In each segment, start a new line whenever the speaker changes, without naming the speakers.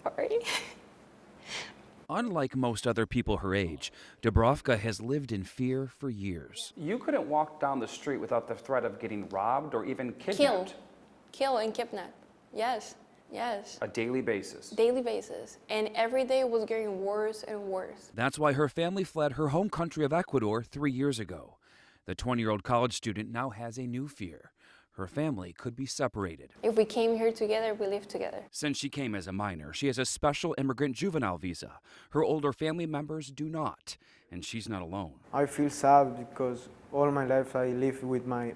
Sorry.
Unlike most other people her age, Dubrovka has lived in fear for years.
You couldn't walk down the street without the threat of getting robbed or even kidnapped.
Kill and kidnap. Yes, yes.
A daily basis.
Daily basis. And every day was getting worse and worse.
That's why her family fled her home country of Ecuador 3 years ago. The 20-year-old college student now has a new fear. Her family could be separated.
If we came here together, we live together.
Since she came as a minor, she has a special immigrant juvenile visa. Her older family members do not, and she's not alone.
I feel sad because all my life I live with my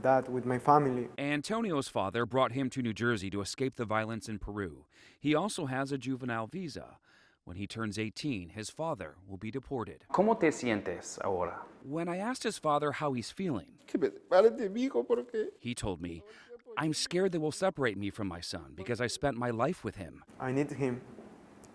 dad, with my family.
Antonio's father brought him to New Jersey to escape the violence in Peru. He also has a juvenile visa. When he turns 18, his father will be deported.
¿Cómo te sientes ahora?
When I asked his father how he's feeling, he told me, "I'm scared they will separate me from my son because I spent my life with him."
I need him,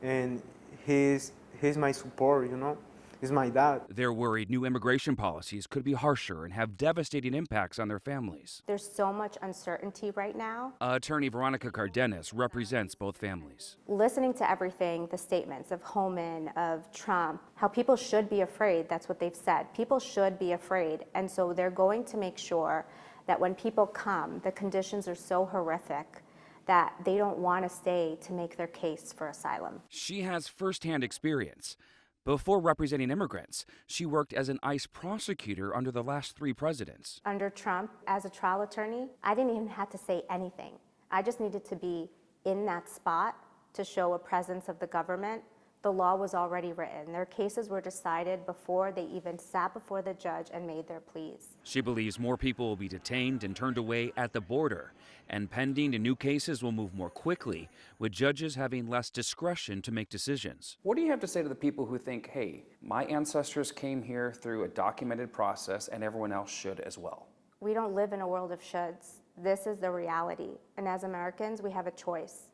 and he's my support, you know? He's my dad.
They're worried new immigration policies could be harsher and have devastating impacts on their families.
There's so much uncertainty right now.
Attorney Veronica Cardenas represents both families.
Listening to everything, the statements of Homan, of Trump, how people should be afraid, that's what they've said. People should be afraid. And so they're going to make sure that when people come, the conditions are so horrific that they don't want to stay to make their case for asylum.
She has firsthand experience. Before representing immigrants, she worked as an ICE prosecutor under the last 3 presidents.
Under Trump, as a trial attorney, I didn't even have to say anything. I just needed to be in that spot to show a presence of the government. The law was already written. Their cases were decided before they even sat before the judge and made their pleas.
She believes more people will be detained and turned away at the border, and pending to new cases will move more quickly, with judges having less discretion to make decisions.
What do you have to say to the people who think, hey, my ancestors came here through a documented process and everyone else should as well?
We don't live in a world of shoulds. This is the reality. And as Americans, we have a choice.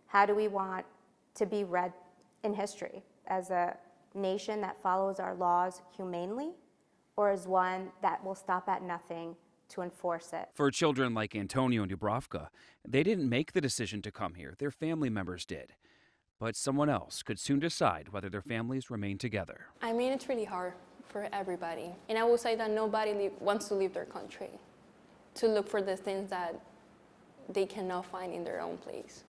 How do we want to be read in history, as a nation that follows our laws humanely, or as one that will stop at nothing to enforce it?
For children like Antonio and Dubrovka, they didn't make the decision to come here. Their family members did. But someone else could soon decide whether their families remain together.
I mean, it's really hard for everybody. And I will say that nobody wants to leave their country to look for the things that they cannot find in their own place.